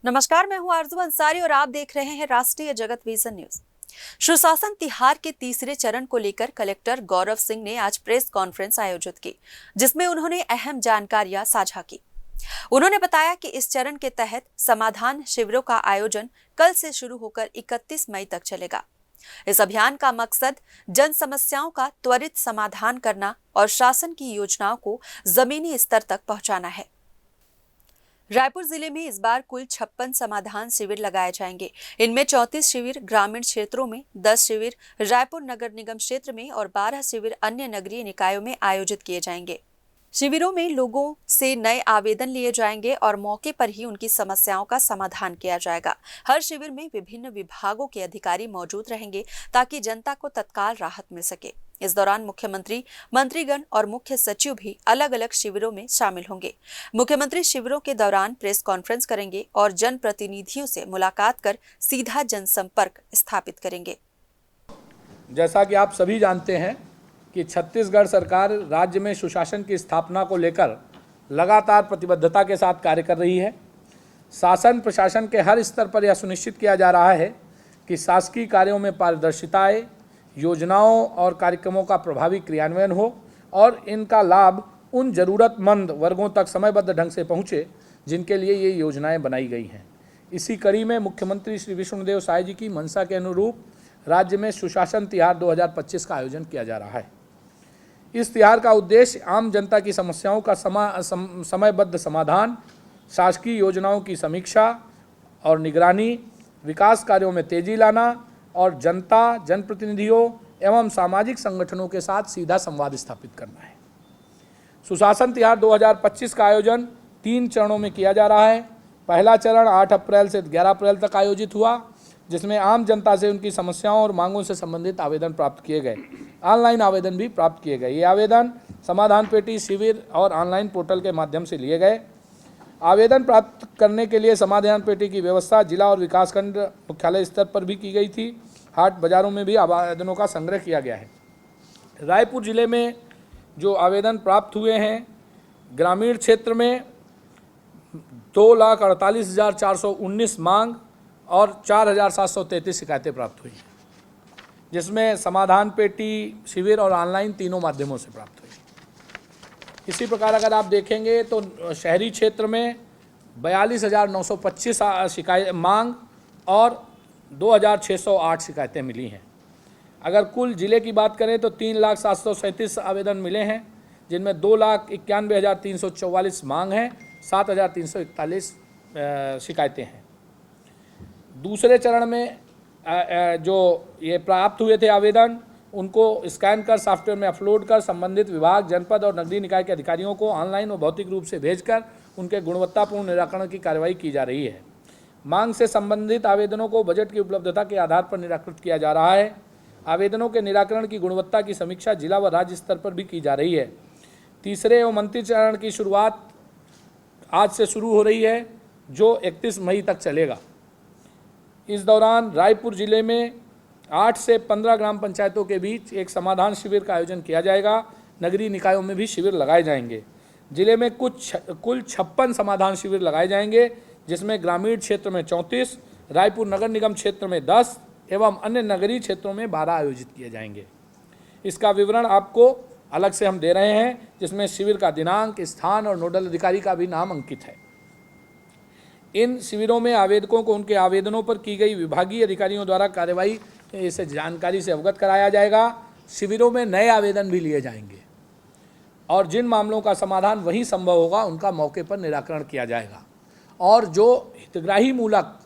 नमस्कार, मैं हूं आरजू अंसारी और आप देख रहे हैं राष्ट्रीय जगत विजन न्यूज। सुशासन तिहार के तीसरे चरण को लेकर कलेक्टर गौरव सिंह ने आज प्रेस कॉन्फ्रेंस आयोजित की, जिसमें उन्होंने अहम जानकारियां साझा की। उन्होंने बताया कि इस चरण के तहत समाधान शिविरों का आयोजन कल से शुरू होकर 31 मई तक चलेगा। इस अभियान का मकसद जन समस्याओं का त्वरित समाधान करना और शासन की योजनाओं को जमीनी स्तर तक पहुंचाना है। रायपुर जिले में इस बार कुल 56 समाधान शिविर लगाए जाएंगे। इनमें 34 शिविर ग्रामीण क्षेत्रों में, 10 शिविर रायपुर नगर निगम क्षेत्र में और 12 शिविर अन्य नगरीय निकायों में आयोजित किए जाएंगे। शिविरों में लोगों से नए आवेदन लिए जाएंगे और मौके पर ही उनकी समस्याओं का समाधान किया जाएगा। हर शिविर में विभिन्न विभागों के अधिकारी मौजूद रहेंगे ताकि जनता को तत्काल राहत मिल सके। इस दौरान मुख्यमंत्री, मंत्रीगण और मुख्य सचिव भी अलग अलग शिविरों में शामिल होंगे। मुख्यमंत्री शिविरों के दौरान प्रेस कॉन्फ्रेंस करेंगे और जनप्रतिनिधियों से मुलाकात कर सीधा जनसंपर्क स्थापित करेंगे। जैसा कि आप सभी जानते हैं कि छत्तीसगढ़ सरकार राज्य में सुशासन की स्थापना को लेकर लगातार प्रतिबद्धता के साथ कार्य कर रही है। शासन प्रशासन के हर स्तर पर यह सुनिश्चित किया जा रहा है कि शासकीय कार्यों में पारदर्शिता आए, योजनाओं और कार्यक्रमों का प्रभावी क्रियान्वयन हो और इनका लाभ उन जरूरतमंद वर्गों तक समयबद्ध ढंग से पहुँचे जिनके लिए ये योजनाएं बनाई गई हैं। इसी कड़ी में मुख्यमंत्री श्री विष्णुदेव साय जी की मंशा के अनुरूप राज्य में सुशासन तिहार 2025 का आयोजन किया जा रहा है। इस तिहार का उद्देश्य आम जनता की समस्याओं का समयबद्ध समाधान, शासकीय योजनाओं की समीक्षा और निगरानी, विकास कार्यों में तेजी लाना और जनता, जनप्रतिनिधियों एवं सामाजिक संगठनों के साथ सीधा संवाद स्थापित करना है। सुशासन तिहार 2025 का आयोजन 3 चरणों में किया जा रहा है। पहला चरण 8 अप्रैल से 11 अप्रैल तक आयोजित हुआ, जिसमें आम जनता से उनकी समस्याओं और मांगों से संबंधित आवेदन प्राप्त किए गए। ऑनलाइन आवेदन भी प्राप्त किए गए। ये आवेदन समाधान पेटी, शिविर और ऑनलाइन पोर्टल के माध्यम से लिए गए। आवेदन प्राप्त करने के लिए समाधान पेटी की व्यवस्था जिला और विकासखंड मुख्यालय स्तर पर भी की गई थी। हाट बाजारों में भी आवेदनों का संग्रह किया गया है। रायपुर जिले में जो आवेदन प्राप्त हुए हैं, ग्रामीण क्षेत्र में 2,48,419 मांग और 4,733 शिकायतें प्राप्त हुई, जिसमें समाधान पेटी, शिविर और ऑनलाइन तीनों माध्यमों से प्राप्त हुई। इसी प्रकार अगर आप देखेंगे तो शहरी क्षेत्र में 42,925 शिकायत मांग और 2,608 शिकायतें मिली हैं। अगर कुल ज़िले की बात करें तो 3,737 आवेदन मिले हैं, जिनमें 2,91,344 मांग हैं, 7,341 शिकायतें हैं। दूसरे चरण में जो ये प्राप्त हुए थे आवेदन, उनको स्कैन कर सॉफ्टवेयर में अपलोड कर संबंधित विभाग, जनपद और नगरीय निकाय के अधिकारियों को ऑनलाइन और भौतिक रूप से भेजकर उनके गुणवत्तापूर्ण निराकरण की कार्रवाई की जा रही है। मांग से संबंधित आवेदनों को बजट की उपलब्धता के आधार पर निराकृत किया जा रहा है। आवेदनों के निराकरण की गुणवत्ता की समीक्षा जिला व राज्य स्तर पर भी की जा रही है। तीसरे एवं अंतिम चरण की शुरुआत आज से शुरू हो रही है, जो 31 मई तक चलेगा। इस दौरान रायपुर जिले में 8 से 15 ग्राम पंचायतों के बीच एक समाधान शिविर का आयोजन किया जाएगा। नगरीय निकायों में भी शिविर लगाए जाएंगे। जिले में कुल 56 समाधान शिविर लगाए जाएंगे, जिसमें ग्रामीण क्षेत्र में 34, रायपुर नगर निगम क्षेत्र में 10 एवं अन्य नगरीय क्षेत्रों में 12 आयोजित किए जाएंगे। इसका विवरण आपको अलग से हम दे रहे हैं, जिसमें शिविर का दिनांक, स्थान और नोडल अधिकारी का भी नाम अंकित है। इन शिविरों में आवेदकों को उनके आवेदनों पर की गई विभागीय अधिकारियों द्वारा कार्रवाई से जानकारी से अवगत कराया जाएगा। शिविरों में नए आवेदन भी लिए जाएंगे और जिन मामलों का समाधान वहीं संभव होगा उनका मौके पर निराकरण किया जाएगा। और जो हितग्राही मूलक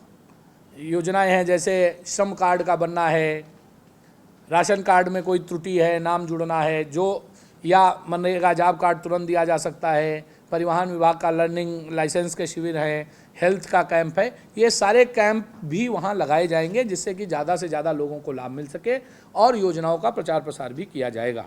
योजनाएं हैं, जैसे श्रम कार्ड का बनना है, राशन कार्ड में कोई त्रुटि है, नाम जुड़ना है, जो या मनरेगा जॉब कार्ड तुरंत दिया जा सकता है, परिवहन विभाग का लर्निंग लाइसेंस के शिविर है, हेल्थ का कैंप है, ये सारे कैंप भी वहाँ लगाए जाएंगे, जिससे कि ज़्यादा से ज़्यादा लोगों को लाभ मिल सके और योजनाओं का प्रचार प्रसार भी किया जाएगा।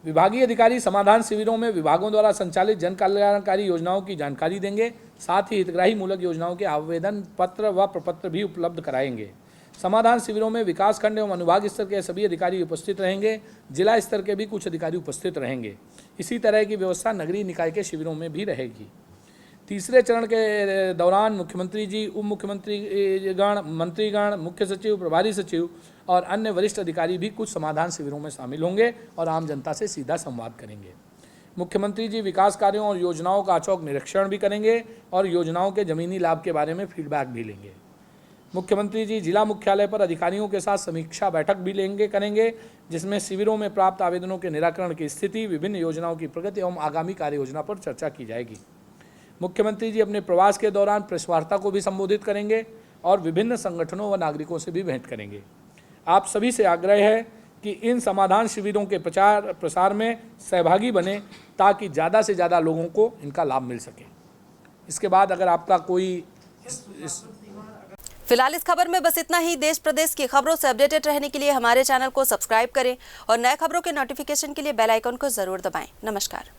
विभागीय अधिकारी समाधान शिविरों में विभागों द्वारा संचालित जन कल्याणकारी योजनाओं की जानकारी देंगे। साथ ही हितग्राही मूलक योजनाओं के आवेदन पत्र व प्रपत्र भी उपलब्ध कराएंगे। समाधान शिविरों में विकासखंड एवं अनुभाग स्तर के सभी अधिकारी उपस्थित रहेंगे। जिला स्तर के भी कुछ अधिकारी उपस्थित रहेंगे। इसी तरह की व्यवस्था नगरीय निकाय के शिविरों में भी रहेगी। तीसरे चरण के दौरान मुख्यमंत्री जी, उप मुख्यमंत्रीगण, मंत्रीगण, मुख्य सचिव, प्रभारी सचिव और अन्य वरिष्ठ अधिकारी भी कुछ समाधान शिविरों में शामिल होंगे और आम जनता से सीधा संवाद करेंगे। मुख्यमंत्री जी विकास कार्यों और योजनाओं का अचूक निरीक्षण भी करेंगे और योजनाओं के जमीनी लाभ के बारे में फीडबैक भी लेंगे। मुख्यमंत्री जी जिला मुख्यालय पर अधिकारियों के साथ समीक्षा बैठक भी करेंगे, जिसमें शिविरों में प्राप्त आवेदनों के निराकरण की स्थिति, विभिन्न योजनाओं की प्रगति एवं आगामी कार्य योजना पर चर्चा की जाएगी। मुख्यमंत्री जी अपने प्रवास के दौरान प्रेस वार्ता को भी संबोधित करेंगे और विभिन्न संगठनों व नागरिकों से भी भेंट करेंगे। आप सभी से आग्रह है कि इन समाधान शिविरों के प्रचार प्रसार में सहभागी बने ताकि ज़्यादा से ज़्यादा लोगों को इनका लाभ मिल सके। इसके बाद अगर आपका कोई फिलहाल इस खबर में बस इतना ही। देश प्रदेश की खबरों से अपडेटेड रहने के लिए हमारे चैनल को सब्सक्राइब करें और नए खबरों के नोटिफिकेशन के लिए बेल आइकन को जरूर दबाएं। नमस्कार।